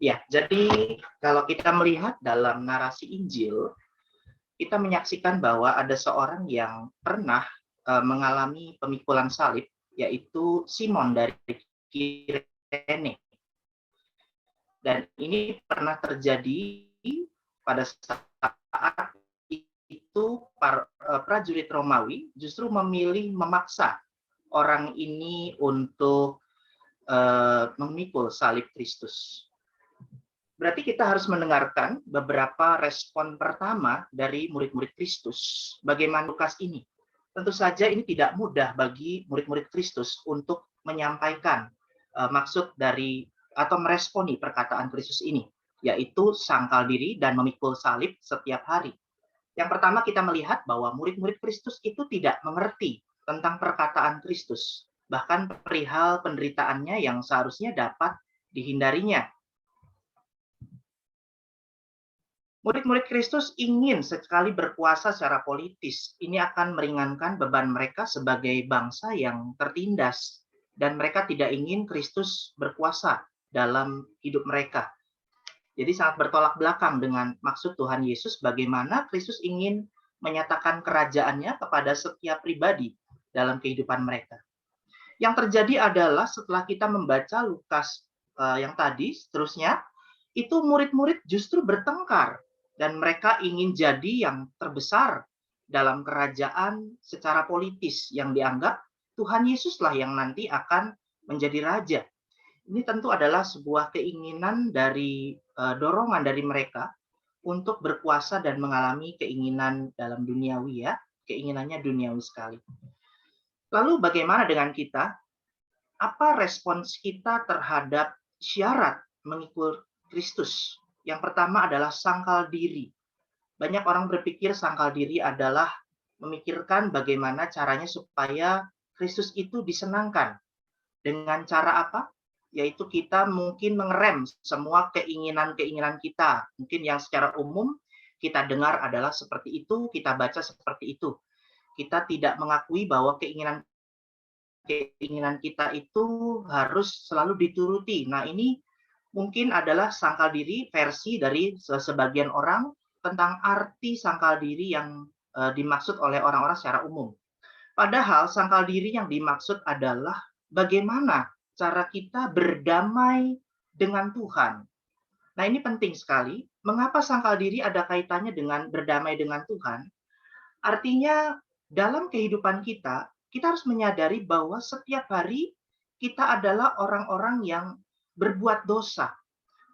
Ya, jadi kalau kita melihat dalam narasi Injil, kita menyaksikan bahwa ada seorang yang pernah mengalami pemikulan salib, yaitu Simon dari Kirene. Dan ini pernah terjadi pada saat itu prajurit Romawi justru memilih memaksa orang ini untuk memikul salib Kristus. Berarti kita harus mendengarkan beberapa respon pertama dari murid-murid Kristus. Bagaimana Lukas ini? Tentu saja ini tidak mudah bagi murid-murid Kristus untuk menyampaikan maksud dari atau meresponi perkataan Kristus ini, yaitu sangkal diri dan memikul salib setiap hari. Yang pertama kita melihat bahwa murid-murid Kristus itu tidak mengerti tentang perkataan Kristus, bahkan perihal penderitaannya yang seharusnya dapat dihindarinya. Murid-murid Kristus ingin sekali berkuasa secara politis. Ini akan meringankan beban mereka sebagai bangsa yang tertindas. Dan mereka tidak ingin Kristus berkuasa dalam hidup mereka. Jadi sangat bertolak belakang dengan maksud Tuhan Yesus bagaimana Kristus ingin menyatakan kerajaannya kepada setiap pribadi dalam kehidupan mereka. Yang terjadi adalah setelah kita membaca Lukas yang tadi, seterusnya, itu murid-murid justru bertengkar. Dan mereka ingin jadi yang terbesar dalam kerajaan secara politis yang dianggap Tuhan Yesuslah yang nanti akan menjadi raja. Ini tentu adalah sebuah keinginan dari dorongan dari mereka untuk berkuasa dan mengalami keinginan dalam duniawi ya, keinginannya duniawi sekali. Lalu bagaimana dengan kita? Apa respons kita terhadap syarat mengikut Kristus? Yang pertama adalah sangkal diri. Banyak orang berpikir sangkal diri adalah memikirkan bagaimana caranya supaya Kristus itu disenangkan. Dengan cara apa? Yaitu kita mungkin mengerem semua keinginan-keinginan kita. Mungkin yang secara umum kita dengar adalah seperti itu, kita baca seperti itu. Kita tidak mengakui bahwa keinginan kita itu harus selalu dituruti. Nah, ini mungkin adalah sangkal diri versi dari sebagian orang tentang arti sangkal diri yang dimaksud oleh orang-orang secara umum. Padahal sangkal diri yang dimaksud adalah bagaimana cara kita berdamai dengan Tuhan. Nah, ini penting sekali. Mengapa sangkal diri ada kaitannya dengan berdamai dengan Tuhan? Artinya dalam kehidupan kita harus menyadari bahwa setiap hari kita adalah orang-orang yang berbuat dosa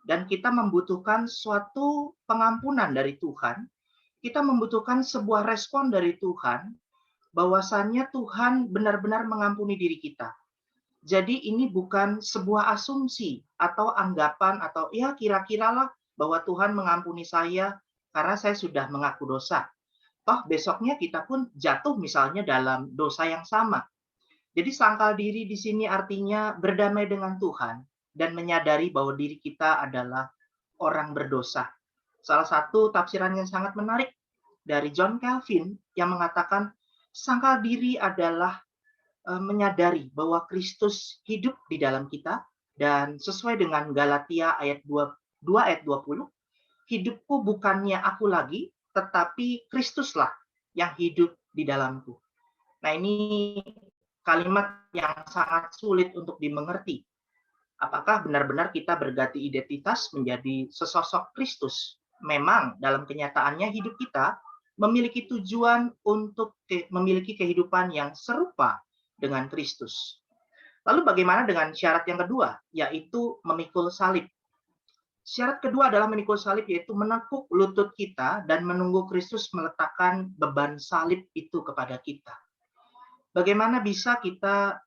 dan kita membutuhkan suatu pengampunan dari Tuhan. Kita membutuhkan sebuah respon dari Tuhan bahwasannya Tuhan benar-benar mengampuni diri kita. Jadi ini bukan sebuah asumsi atau anggapan atau ya kira-kiralah bahwa Tuhan mengampuni saya karena saya sudah mengaku dosa. Toh besoknya kita pun jatuh misalnya dalam dosa yang sama. Jadi sangkal diri di sini artinya berdamai dengan Tuhan dan menyadari bahwa diri kita adalah orang berdosa. Salah satu tafsiran yang sangat menarik dari John Calvin yang mengatakan sangkal diri adalah menyadari bahwa Kristus hidup di dalam kita dan sesuai dengan Galatia ayat 2 ayat 20, hidupku bukannya aku lagi, tetapi Kristuslah yang hidup di dalamku. Nah, ini kalimat yang sangat sulit untuk dimengerti. Apakah benar-benar kita berganti identitas menjadi sesosok Kristus? Memang dalam kenyataannya hidup kita memiliki tujuan untuk memiliki kehidupan yang serupa dengan Kristus. Lalu bagaimana dengan syarat yang kedua, yaitu memikul salib? Syarat kedua adalah memikul salib, yaitu menekuk lutut kita dan menunggu Kristus meletakkan beban salib itu kepada kita. Bagaimana bisa kita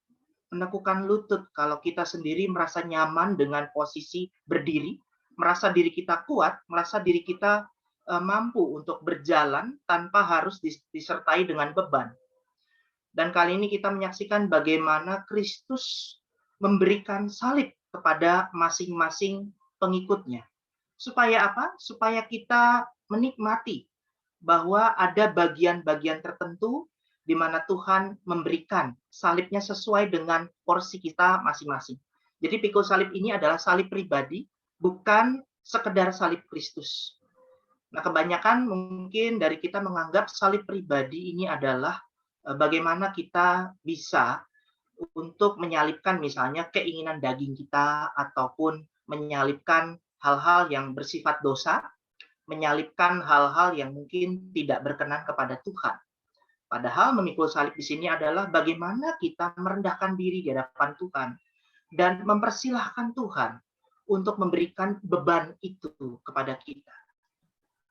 menekukkan lutut kalau kita sendiri merasa nyaman dengan posisi berdiri, merasa diri kita kuat, merasa diri kita mampu untuk berjalan tanpa harus disertai dengan beban. Dan kali ini kita menyaksikan bagaimana Kristus memberikan salib kepada masing-masing pengikutnya. Supaya apa? Supaya kita menikmati bahwa ada bagian-bagian tertentu di mana Tuhan memberikan salibnya sesuai dengan porsi kita masing-masing. Jadi pikul salib ini adalah salib pribadi bukan sekedar salib Kristus. Nah, kebanyakan mungkin dari kita menganggap salib pribadi ini adalah bagaimana kita bisa untuk menyalipkan misalnya keinginan daging kita ataupun menyalipkan hal-hal yang bersifat dosa, menyalipkan hal-hal yang mungkin tidak berkenan kepada Tuhan. Padahal memikul salib di sini adalah bagaimana kita merendahkan diri di hadapan Tuhan dan mempersilahkan Tuhan untuk memberikan beban itu kepada kita.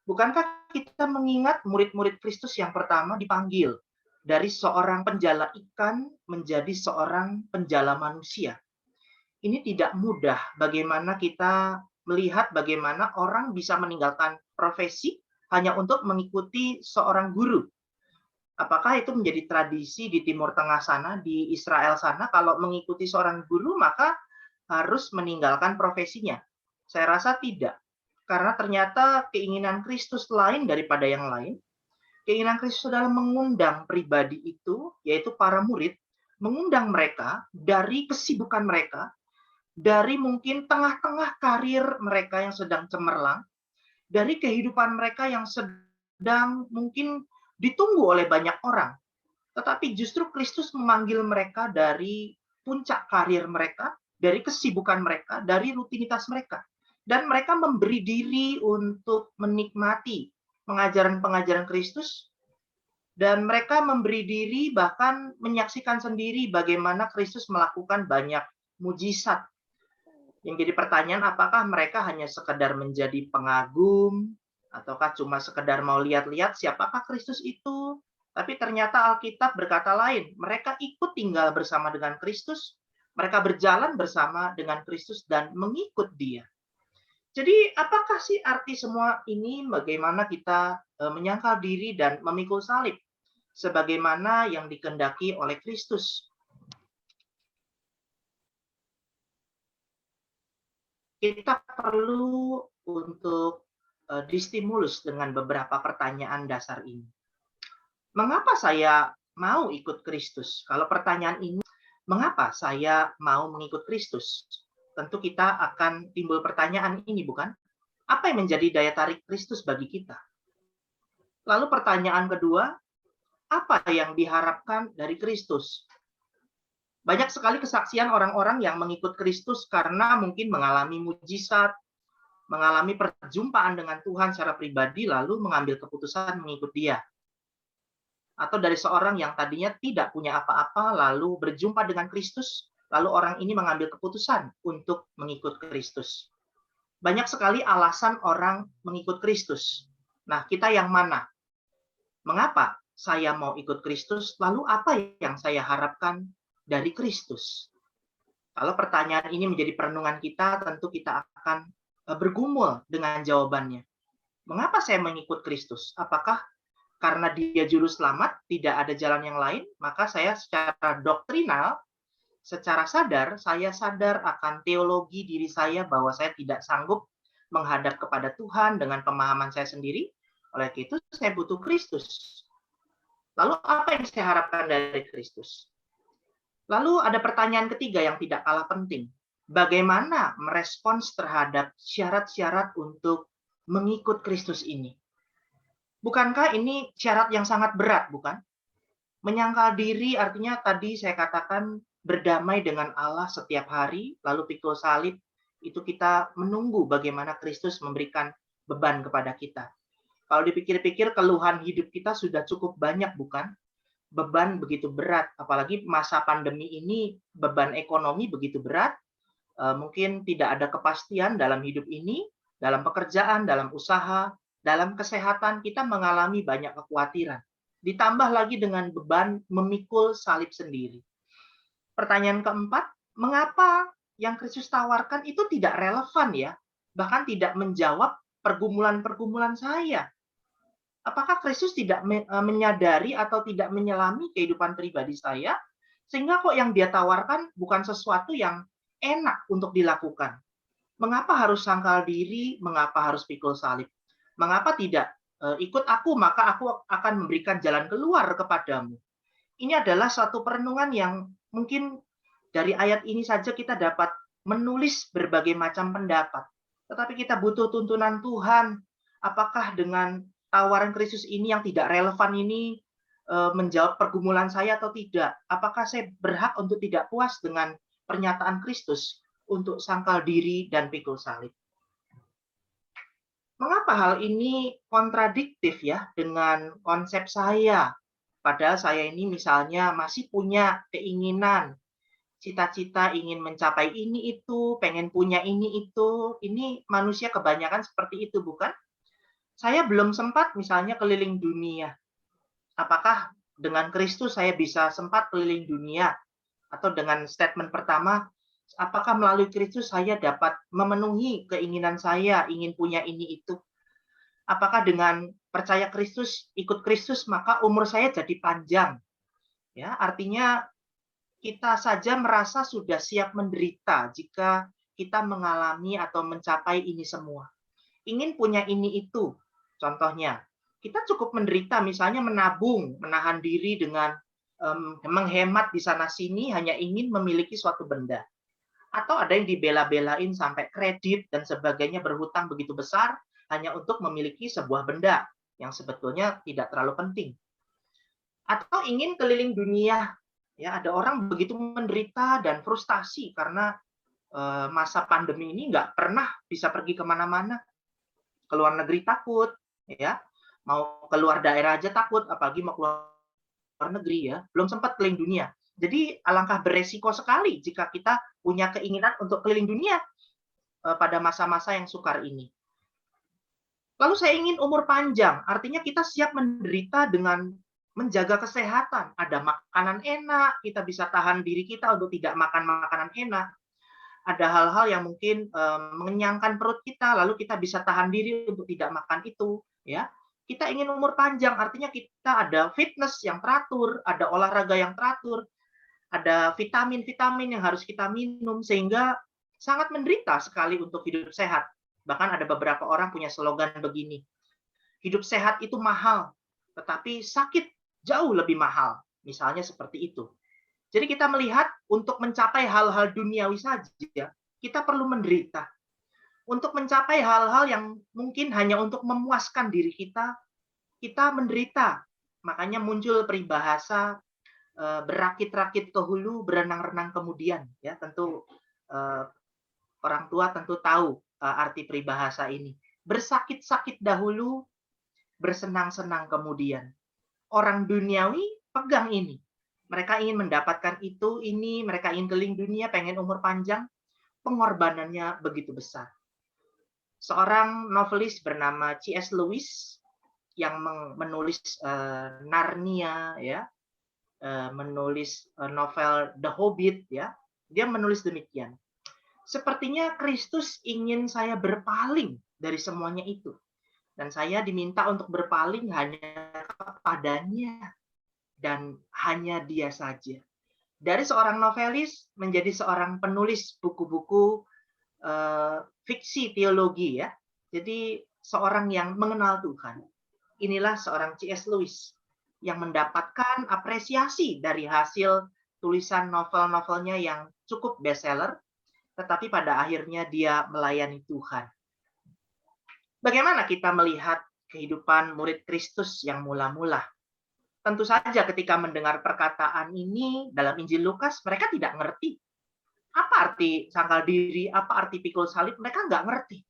Bukankah kita mengingat murid-murid Kristus yang pertama dipanggil dari seorang penjala ikan menjadi seorang penjala manusia? Ini tidak mudah bagaimana kita melihat bagaimana orang bisa meninggalkan profesi hanya untuk mengikuti seorang guru. Apakah itu menjadi tradisi di Timur Tengah sana, di Israel sana, kalau mengikuti seorang guru maka harus meninggalkan profesinya? Saya rasa tidak. Karena ternyata keinginan Kristus lain daripada yang lain. Keinginan Kristus adalah mengundang pribadi itu, yaitu para murid, mengundang mereka dari kesibukan mereka, dari mungkin tengah-tengah karir mereka yang sedang cemerlang, dari kehidupan mereka yang sedang mungkin ditunggu oleh banyak orang. Tetapi justru Kristus memanggil mereka dari puncak karir mereka, dari kesibukan mereka, dari rutinitas mereka. Dan mereka memberi diri untuk menikmati pengajaran-pengajaran Kristus, dan mereka memberi diri bahkan menyaksikan sendiri bagaimana Kristus melakukan banyak mujizat. Yang jadi pertanyaan, apakah mereka hanya sekedar menjadi pengagum, ataukah cuma sekedar mau lihat-lihat siapakah Kristus itu? Tapi ternyata Alkitab berkata lain, mereka ikut tinggal bersama dengan Kristus, mereka berjalan bersama dengan Kristus dan mengikut Dia. Jadi apakah sih arti semua ini, bagaimana kita menyangkal diri dan memikul salib sebagaimana yang dikehendaki oleh Kristus? Kita perlu untuk distimulus dengan beberapa pertanyaan dasar ini. Mengapa saya mau ikut Kristus? Kalau pertanyaan ini, mengapa saya mau mengikut Kristus? Tentu kita akan timbul pertanyaan ini, bukan? Apa yang menjadi daya tarik Kristus bagi kita? Lalu pertanyaan kedua, apa yang diharapkan dari Kristus? Banyak sekali kesaksian orang-orang yang mengikut Kristus karena mungkin mengalami mujizat, mengalami perjumpaan dengan Tuhan secara pribadi, lalu mengambil keputusan mengikut Dia. Atau dari seorang yang tadinya tidak punya apa-apa, lalu berjumpa dengan Kristus, lalu orang ini mengambil keputusan untuk mengikut Kristus. Banyak sekali alasan orang mengikut Kristus. Nah, kita yang mana? Mengapa saya mau ikut Kristus? Lalu apa yang saya harapkan dari Kristus? Kalau pertanyaan ini menjadi perenungan kita, tentu kita akan bergumul dengan jawabannya. Mengapa saya mengikut Kristus? Apakah karena Dia juru selamat, tidak ada jalan yang lain? Maka saya secara doktrinal, secara sadar, saya sadar akan teologi diri saya bahwa saya tidak sanggup menghadap kepada Tuhan dengan pemahaman saya sendiri. Oleh itu, saya butuh Kristus. Lalu apa yang saya harapkan dari Kristus? Lalu ada pertanyaan ketiga yang tidak kalah penting. Bagaimana merespons terhadap syarat-syarat untuk mengikut Kristus ini? Bukankah ini syarat yang sangat berat, bukan? Menyangkal diri artinya tadi saya katakan berdamai dengan Allah setiap hari, lalu pikul salib, itu kita menunggu bagaimana Kristus memberikan beban kepada kita. Kalau dipikir-pikir keluhan hidup kita sudah cukup banyak, bukan? Beban begitu berat, apalagi masa pandemi ini beban ekonomi begitu berat, mungkin tidak ada kepastian dalam hidup ini, dalam pekerjaan, dalam usaha, dalam kesehatan kita mengalami banyak kekhawatiran. Ditambah lagi dengan beban memikul salib sendiri. Pertanyaan keempat, mengapa yang Kristus tawarkan itu tidak relevan ya? Bahkan tidak menjawab pergumulan-pergumulan saya. Apakah Kristus tidak menyadari atau tidak menyelami kehidupan pribadi saya, sehingga kok yang Dia tawarkan bukan sesuatu yang enak untuk dilakukan? Mengapa harus sangkal diri? Mengapa harus pikul salib? Mengapa tidak ikut aku, maka aku akan memberikan jalan keluar kepadamu? Ini adalah satu perenungan yang mungkin dari ayat ini saja kita dapat menulis berbagai macam pendapat. Tetapi kita butuh tuntunan Tuhan. Apakah dengan tawaran Kristus ini yang tidak relevan ini menjawab pergumulan saya atau tidak? Apakah saya berhak untuk tidak puas dengan pernyataan Kristus untuk sangkal diri dan pikul salib? Mengapa hal ini kontradiktif ya dengan konsep saya? Padahal saya ini misalnya masih punya keinginan, cita-cita ingin mencapai ini itu, pengen punya ini itu. Ini manusia kebanyakan seperti itu, bukan? Saya belum sempat misalnya keliling dunia. Apakah dengan Kristus saya bisa sempat keliling dunia? Atau dengan statement pertama, apakah melalui Kristus saya dapat memenuhi keinginan saya, ingin punya ini itu? Apakah dengan percaya Kristus, ikut Kristus, maka umur saya jadi panjang? Ya, artinya kita saja merasa sudah siap menderita jika kita mengalami atau mencapai ini semua. Ingin punya ini itu, contohnya. Kita cukup menderita, misalnya menabung, menahan diri dengan menghemat di sana-sini hanya ingin memiliki suatu benda. Atau ada yang dibela-belain sampai kredit dan sebagainya, berhutang begitu besar hanya untuk memiliki sebuah benda yang sebetulnya tidak terlalu penting. Atau ingin keliling dunia. Ya, ada orang begitu menderita dan frustasi karena masa pandemi ini nggak pernah bisa pergi kemana-mana. Keluar negeri takut, ya. Mau keluar daerah aja takut, apalagi mau keluar negeri ya. Belum sempat keliling dunia. Jadi alangkah beresiko sekali jika kita punya keinginan untuk keliling dunia pada masa-masa yang sukar ini. Lalu saya ingin umur panjang, artinya kita siap menderita dengan menjaga kesehatan. Ada makanan enak, kita bisa tahan diri kita untuk tidak makan makanan enak. Ada hal-hal yang mungkin mengenyangkan perut kita, lalu kita bisa tahan diri untuk tidak makan itu. Ya, kita ingin umur panjang, artinya kita ada fitness yang teratur, ada olahraga yang teratur, ada vitamin-vitamin yang harus kita minum, sehingga sangat menderita sekali untuk hidup sehat. Bahkan ada beberapa orang punya slogan begini, hidup sehat itu mahal, tetapi sakit jauh lebih mahal. Misalnya seperti itu. Jadi kita melihat untuk mencapai hal-hal duniawi saja, kita perlu menderita. Untuk mencapai hal-hal yang mungkin hanya untuk memuaskan diri kita, kita menderita. Makanya muncul peribahasa berakit-rakit ke hulu, berenang-renang kemudian. Ya, tentu orang tua tentu tahu arti peribahasa ini. Bersakit-sakit dahulu, bersenang-senang kemudian. Orang duniawi pegang ini. Mereka ingin mendapatkan itu, ini, mereka ingin keliling dunia, pengen umur panjang, pengorbanannya begitu besar. Seorang novelis bernama C.S. Lewis yang menulis Narnia, ya, menulis novel The Hobbit, ya, dia menulis demikian. Sepertinya Kristus ingin saya berpaling dari semuanya itu. Dan saya diminta untuk berpaling hanya kepadanya. Dan hanya dia saja. Dari seorang novelis menjadi seorang penulis buku-buku fiksi teologi ya. Jadi seorang yang mengenal Tuhan. Inilah seorang C.S. Lewis yang mendapatkan apresiasi dari hasil tulisan novel-novelnya yang cukup bestseller, tetapi pada akhirnya dia melayani Tuhan. Bagaimana kita melihat kehidupan murid Kristus yang mula-mula? Tentu saja ketika mendengar perkataan ini dalam Injil Lukas, mereka tidak ngerti. Apa arti sangkal diri, apa arti pikul salib, mereka nggak ngerti.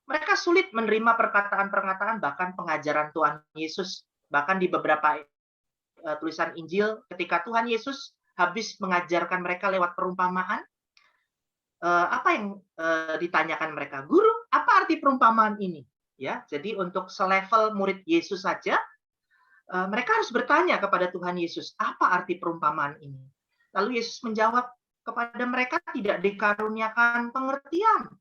Mereka sulit menerima perkataan-perkataan, bahkan pengajaran Tuhan Yesus. Bahkan di beberapa tulisan Injil, ketika Tuhan Yesus habis mengajarkan mereka lewat perumpamaan, apa yang ditanyakan mereka? Guru, apa arti perumpamaan ini? Ya, jadi untuk selevel murid Yesus saja, mereka harus bertanya kepada Tuhan Yesus, apa arti perumpamaan ini? Lalu Yesus menjawab, kepada mereka tidak dikaruniakan pengertian,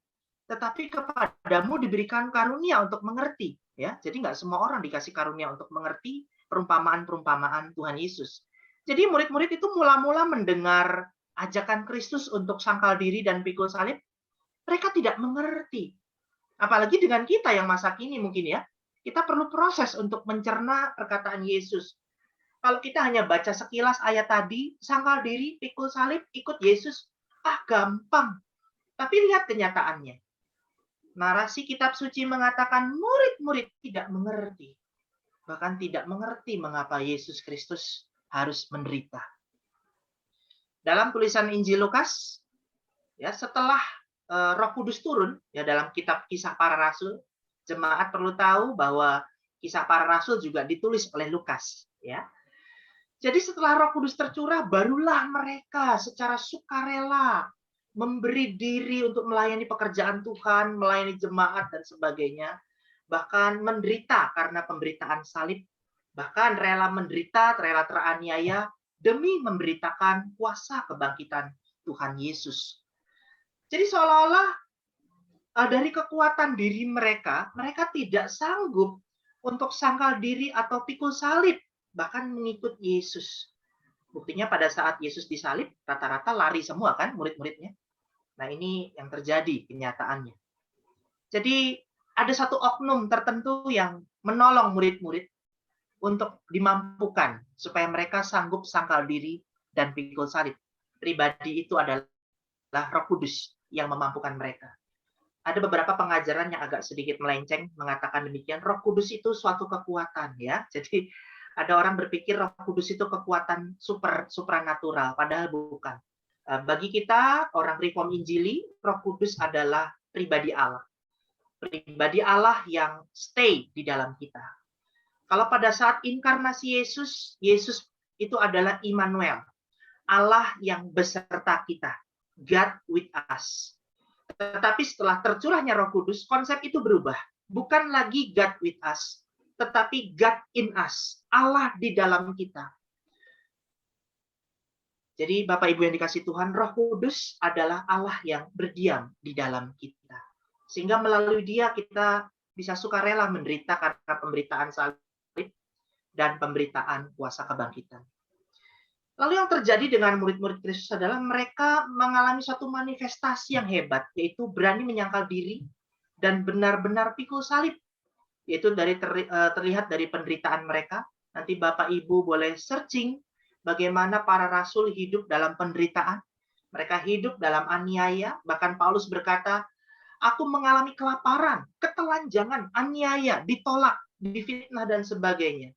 tetapi kepadamu diberikan karunia untuk mengerti. Ya, jadi nggak semua orang dikasih karunia untuk mengerti perumpamaan-perumpamaan Tuhan Yesus. Jadi murid-murid itu mula-mula mendengar ajakan Kristus untuk sangkal diri dan pikul salib, mereka tidak mengerti. Apalagi dengan kita yang masa kini mungkin ya, kita perlu proses untuk mencerna perkataan Yesus. Kalau kita hanya baca sekilas ayat tadi, sangkal diri, pikul salib, ikut Yesus, gampang. Tapi lihat kenyataannya. Narasi kitab suci mengatakan murid-murid tidak mengerti. Bahkan tidak mengerti mengapa Yesus Kristus harus menderita. Dalam tulisan Injil Lukas, ya setelah Roh Kudus turun, ya dalam kitab Kisah Para Rasul, jemaat perlu tahu bahwa Kisah Para Rasul juga ditulis oleh Lukas, ya. Jadi setelah Roh Kudus tercurah, barulah mereka secara sukarela memberi diri untuk melayani pekerjaan Tuhan, melayani jemaat dan sebagainya, bahkan menderita karena pemberitaan salib, bahkan rela menderita, rela teraniaya demi memberitakan kuasa kebangkitan Tuhan Yesus. Jadi seolah-olah dari kekuatan diri mereka, mereka tidak sanggup untuk sangkal diri atau pikul salib, bahkan mengikut Yesus. Buktinya pada saat Yesus disalib, rata-rata lari semua kan murid-muridnya. Nah ini yang terjadi kenyataannya. Jadi ada satu oknum tertentu yang menolong murid-murid untuk dimampukan supaya mereka sanggup sangkal diri dan pikul salib. Pribadi itu adalah Roh Kudus yang memampukan mereka. Ada beberapa pengajaran yang agak sedikit melenceng mengatakan demikian. Roh Kudus itu suatu kekuatan, ya. Jadi ada orang berpikir Roh Kudus itu kekuatan supranatural, padahal bukan. Bagi kita orang Reform Injili, Roh Kudus adalah pribadi Allah. Pribadi Allah yang stay di dalam kita. Kalau pada saat inkarnasi Yesus, Yesus itu adalah Immanuel, Allah yang beserta kita, God with us. Tetapi setelah tercurahnya Roh Kudus, konsep itu berubah. Bukan lagi God with us, tetapi God in us, Allah di dalam kita. Jadi Bapak Ibu yang dikasih Tuhan, Roh Kudus adalah Allah yang berdiam di dalam kita. Sehingga melalui Dia kita bisa sukarela menderita karena pemberitaan salib dan pemberitaan kuasa kebangkitan. Lalu yang terjadi dengan murid-murid Kristus adalah mereka mengalami suatu manifestasi yang hebat, yaitu berani menyangkal diri dan benar-benar pikul salib. Yaitu terlihat dari penderitaan mereka. Nanti Bapak Ibu boleh searching bagaimana para rasul hidup dalam penderitaan. Mereka hidup dalam aniaya, bahkan Paulus berkata, aku mengalami kelaparan, ketelanjangan, aniaya, ditolak, difitnah dan sebagainya.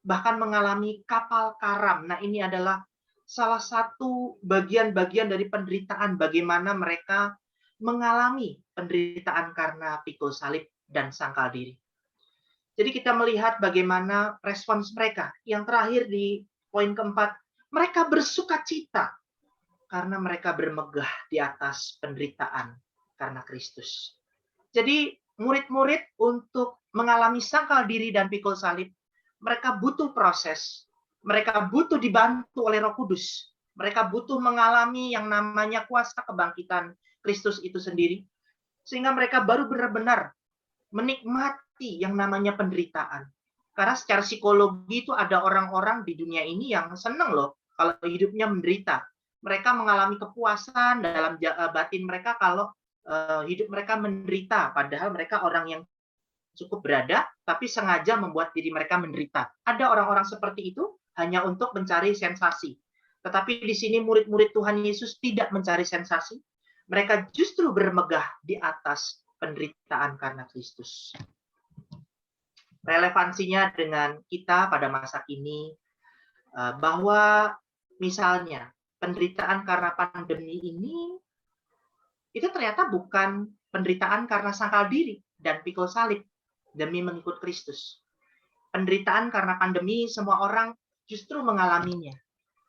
Bahkan mengalami kapal karam. Nah, ini adalah salah satu bagian-bagian dari penderitaan bagaimana mereka mengalami penderitaan karena pikul salib dan sangkal diri. Jadi kita melihat bagaimana respons mereka. Yang terakhir di poin keempat, mereka bersukacita karena mereka bermegah di atas penderitaan karena Kristus. Jadi murid-murid untuk mengalami sangkal diri dan pikul salib, mereka butuh proses, mereka butuh dibantu oleh Roh Kudus, mereka butuh mengalami yang namanya kuasa kebangkitan Kristus itu sendiri, sehingga mereka baru benar-benar menikmati yang namanya penderitaan. Karena secara psikologi itu ada orang-orang di dunia ini yang senang loh kalau hidupnya menderita. Mereka mengalami kepuasan dalam batin mereka kalau hidup mereka menderita, padahal mereka orang yang cukup berada, tapi sengaja membuat diri mereka menderita. Ada orang-orang seperti itu hanya untuk mencari sensasi. Tetapi di sini murid-murid Tuhan Yesus tidak mencari sensasi. Mereka justru bermegah di atas penderitaan karena Kristus. Relevansinya dengan kita pada masa kini, bahwa misalnya penderitaan karena pandemi ini, itu ternyata bukan penderitaan karena sangkal diri dan pikul salib demi mengikut Kristus. Penderitaan karena pandemi semua orang justru mengalaminya.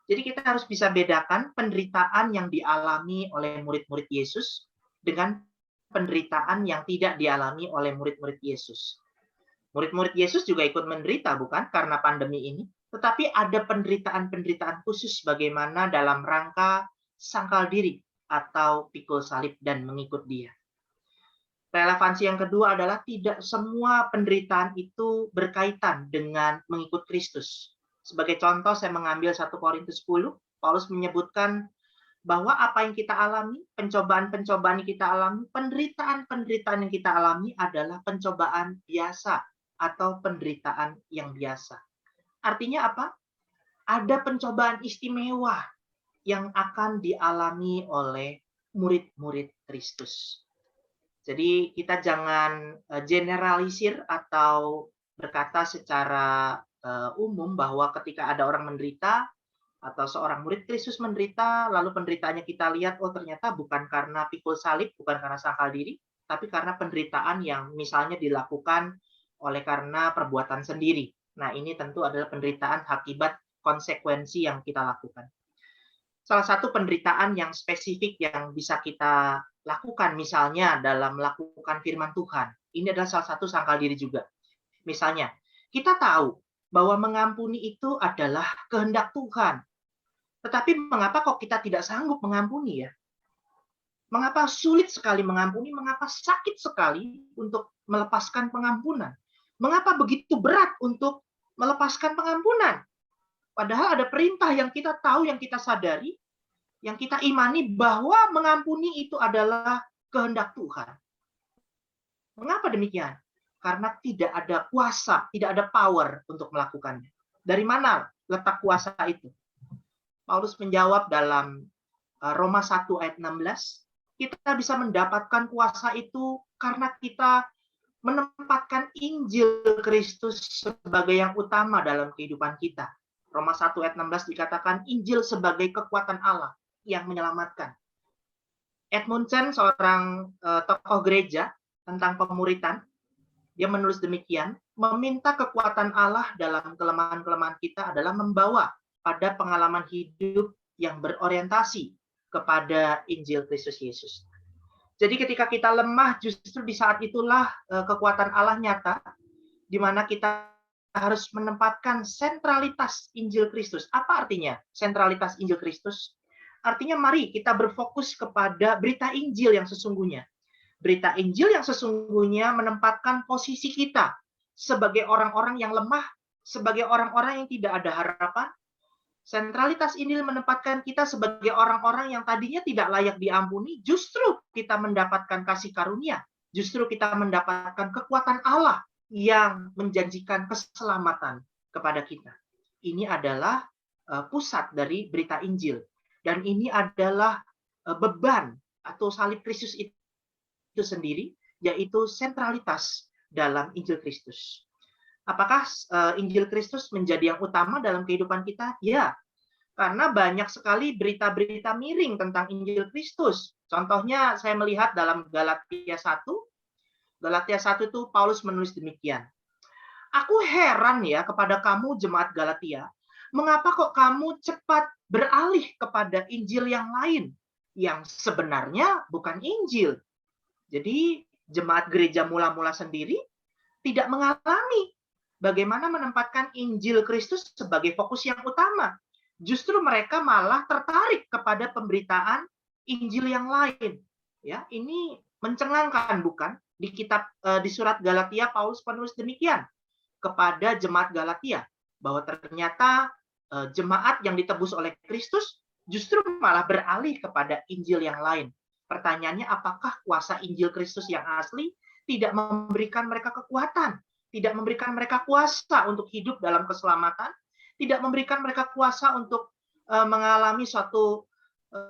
Jadi kita harus bisa bedakan penderitaan yang dialami oleh murid-murid Yesus dengan penderitaan yang tidak dialami oleh murid-murid Yesus. Murid-murid Yesus juga ikut menderita bukan karena pandemi ini, tetapi ada penderitaan-penderitaan khusus bagaimana dalam rangka sangkal diri atau pikul salib dan mengikut Dia. Relevansi yang kedua adalah tidak semua penderitaan itu berkaitan dengan mengikut Kristus. Sebagai contoh, saya mengambil 1 Korintus 10, Paulus menyebutkan bahwa apa yang kita alami, pencobaan-pencobaan yang kita alami, penderitaan-penderitaan yang kita alami adalah pencobaan biasa atau penderitaan yang biasa. Artinya apa? Ada pencobaan istimewa yang akan dialami oleh murid-murid Kristus. Jadi kita jangan generalisir atau berkata secara umum bahwa ketika ada orang menderita atau seorang murid Kristus menderita, lalu penderitaannya kita lihat, oh ternyata bukan karena pikul salib, bukan karena sangkal diri, tapi karena penderitaan yang misalnya dilakukan oleh karena perbuatan sendiri. Nah, ini tentu adalah penderitaan akibat konsekuensi yang kita lakukan. Salah satu penderitaan yang spesifik yang bisa kita lakukan, misalnya dalam melakukan firman Tuhan, ini adalah salah satu sangkal diri juga. Misalnya, kita tahu bahwa mengampuni itu adalah kehendak Tuhan. Tetapi mengapa kok kita tidak sanggup mengampuni ya? Mengapa sulit sekali mengampuni? Mengapa sakit sekali untuk melepaskan pengampunan? Mengapa begitu berat untuk melepaskan pengampunan? Padahal ada perintah yang kita tahu, yang kita sadari, yang kita imani bahwa mengampuni itu adalah kehendak Tuhan. Mengapa demikian? Karena tidak ada kuasa, tidak ada power untuk melakukannya. Dari mana letak kuasa itu? Paulus menjawab dalam Roma 1 ayat 16, kita bisa mendapatkan kuasa itu karena kita menempatkan Injil Kristus sebagai yang utama dalam kehidupan kita. Roma 1 ayat 16 dikatakan Injil sebagai kekuatan Allah yang menyelamatkan. Edmundson, seorang tokoh gereja tentang pemuritan, dia menulis demikian, meminta kekuatan Allah dalam kelemahan-kelemahan kita adalah membawa pada pengalaman hidup yang berorientasi kepada Injil Kristus Yesus. Jadi ketika kita lemah, justru di saat itulah kekuatan Allah nyata, di mana kita harus menempatkan sentralitas Injil Kristus. Apa artinya sentralitas Injil Kristus? Artinya mari kita berfokus kepada berita Injil yang sesungguhnya. Berita Injil yang sesungguhnya menempatkan posisi kita sebagai orang-orang yang lemah, sebagai orang-orang yang tidak ada harapan. Sentralitas Injil menempatkan kita sebagai orang-orang yang tadinya tidak layak diampuni, justru kita mendapatkan kasih karunia, justru kita mendapatkan kekuatan Allah yang menjanjikan keselamatan kepada kita. Ini adalah pusat dari berita Injil. Dan ini adalah beban atau salib Kristus itu sendiri, yaitu sentralitas dalam Injil Kristus. Apakah Injil Kristus menjadi yang utama dalam kehidupan kita? Ya, karena banyak sekali berita-berita miring tentang Injil Kristus. Contohnya saya melihat dalam Galatia 1, Galatia 1 itu Paulus menulis demikian. Aku heran ya kepada kamu jemaat Galatia, mengapa kok kamu cepat beralih kepada Injil yang lain, yang sebenarnya bukan Injil. Jadi jemaat gereja mula-mula sendiri tidak mengalami bagaimana menempatkan Injil Kristus sebagai fokus yang utama. Justru mereka malah tertarik kepada pemberitaan Injil yang lain. Ya, ini mencengangkan bukan? Di surat Galatia Paulus penulis demikian kepada jemaat Galatia bahwa ternyata jemaat yang ditebus oleh Kristus justru malah beralih kepada Injil yang lain. Pertanyaannya, apakah kuasa Injil Kristus yang asli tidak memberikan mereka kekuatan, tidak memberikan mereka kuasa untuk hidup dalam keselamatan, tidak memberikan mereka kuasa untuk mengalami suatu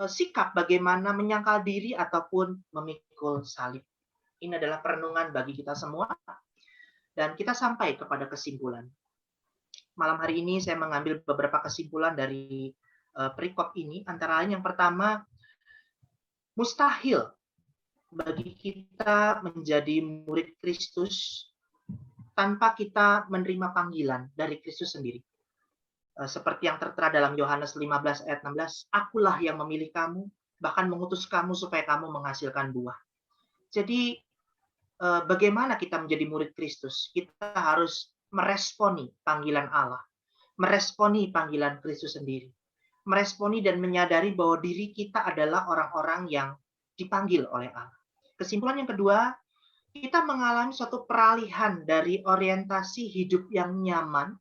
sikap bagaimana menyangkal diri ataupun memikul salib. Ini adalah perenungan bagi kita semua, dan kita sampai kepada kesimpulan. Malam hari ini saya mengambil beberapa kesimpulan dari perikop ini, antara lain yang pertama, mustahil bagi kita menjadi murid Kristus tanpa kita menerima panggilan dari Kristus sendiri. Seperti yang tertera dalam Yohanes 15 ayat 16, akulah yang memilih kamu, bahkan mengutus kamu supaya kamu menghasilkan buah. Jadi bagaimana kita menjadi murid Kristus? Kita harus meresponi panggilan Allah, meresponi panggilan Kristus sendiri, meresponi dan menyadari bahwa diri kita adalah orang-orang yang dipanggil oleh Allah. Kesimpulan yang kedua, kita mengalami suatu peralihan dari orientasi hidup yang nyaman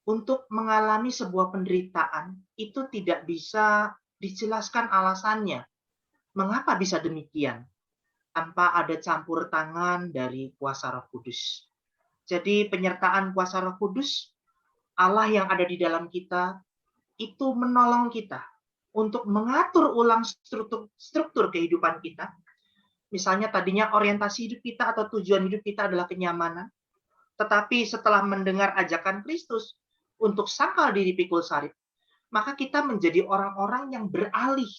untuk mengalami sebuah penderitaan. Itu tidak bisa dijelaskan alasannya. Mengapa bisa demikian? Tanpa ada campur tangan dari kuasa Roh Kudus. Jadi penyertaan kuasa Roh Kudus, Allah yang ada di dalam kita, itu menolong kita untuk mengatur ulang struktur kehidupan kita, Misalnya tadinya orientasi hidup kita atau tujuan hidup kita adalah kenyamanan, tetapi setelah mendengar ajakan Kristus untuk sangkal diri pikul salib, maka kita menjadi orang-orang yang beralih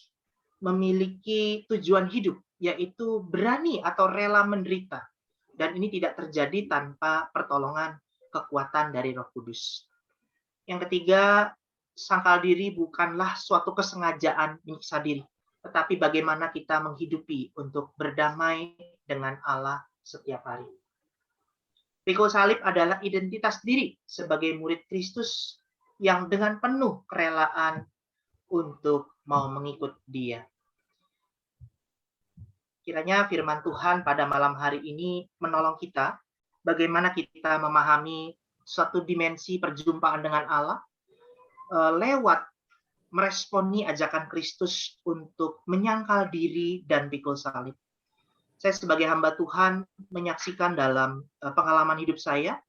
memiliki tujuan hidup, yaitu berani atau rela menderita. Dan ini tidak terjadi tanpa pertolongan kekuatan dari Roh Kudus. Yang ketiga, sangkal diri bukanlah suatu kesengajaan menyiksa diri, tetapi bagaimana kita menghidupi untuk berdamai dengan Allah setiap hari. Pikul salib adalah identitas diri sebagai murid Kristus yang dengan penuh kerelaan untuk mau mengikut Dia. Kiranya firman Tuhan pada malam hari ini menolong kita bagaimana kita memahami suatu dimensi perjumpaan dengan Allah lewat meresponi ajakan Kristus untuk menyangkal diri dan pikul salib. Saya sebagai hamba Tuhan menyaksikan dalam pengalaman hidup saya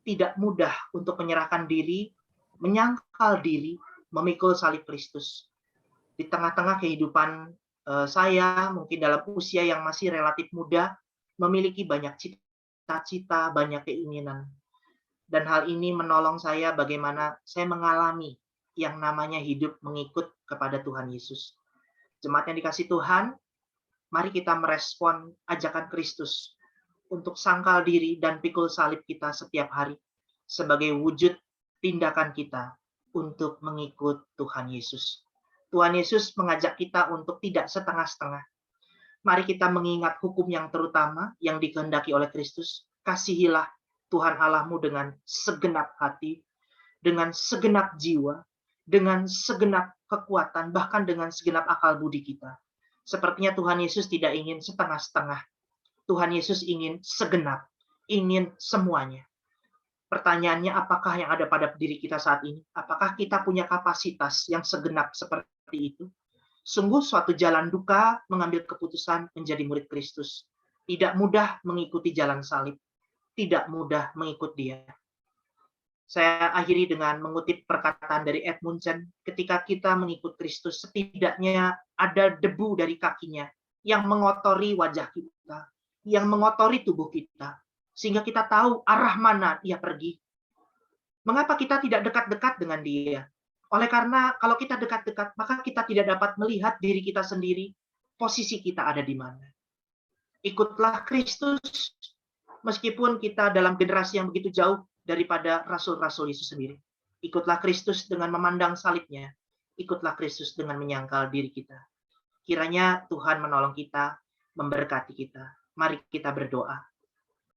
tidak mudah untuk menyerahkan diri, menyangkal diri, memikul salib Kristus. Di tengah-tengah kehidupan saya mungkin dalam usia yang masih relatif muda, memiliki banyak cita-cita, banyak keinginan. Dan hal ini menolong saya bagaimana saya mengalami yang namanya hidup mengikut kepada Tuhan Yesus. Jemaat yang dikasih Tuhan, mari kita merespon ajakan Kristus untuk sangkal diri dan pikul salib kita setiap hari sebagai wujud tindakan kita untuk mengikut Tuhan Yesus. Tuhan Yesus mengajak kita untuk tidak setengah-setengah. Mari kita mengingat hukum yang terutama yang dikehendaki oleh Kristus. Kasihilah Tuhan Allahmu dengan segenap hati, dengan segenap jiwa, dengan segenap kekuatan, bahkan dengan segenap akal budi kita. Sepertinya Tuhan Yesus tidak ingin setengah-setengah. Tuhan Yesus ingin segenap, ingin semuanya. Pertanyaannya, apakah yang ada pada diri kita saat ini? Apakah kita punya kapasitas yang segenap seperti itu? Sungguh suatu jalan duka mengambil keputusan menjadi murid Kristus. Tidak mudah mengikuti jalan salib. Tidak mudah mengikut Dia. Saya akhiri dengan mengutip perkataan dari Edmund Chen. Ketika kita mengikut Kristus, setidaknya ada debu dari kakinya yang mengotori wajah kita, yang mengotori tubuh kita, sehingga kita tahu arah mana Ia pergi. Mengapa kita tidak dekat-dekat dengan Dia? Oleh karena kalau kita dekat-dekat, maka kita tidak dapat melihat diri kita sendiri, posisi kita ada di mana. Ikutlah Kristus, meskipun kita dalam generasi yang begitu jauh daripada rasul-rasul Yesus sendiri. Ikutlah Kristus dengan memandang salibnya. Ikutlah Kristus dengan menyangkal diri kita. Kiranya Tuhan menolong kita, memberkati kita. Mari kita berdoa.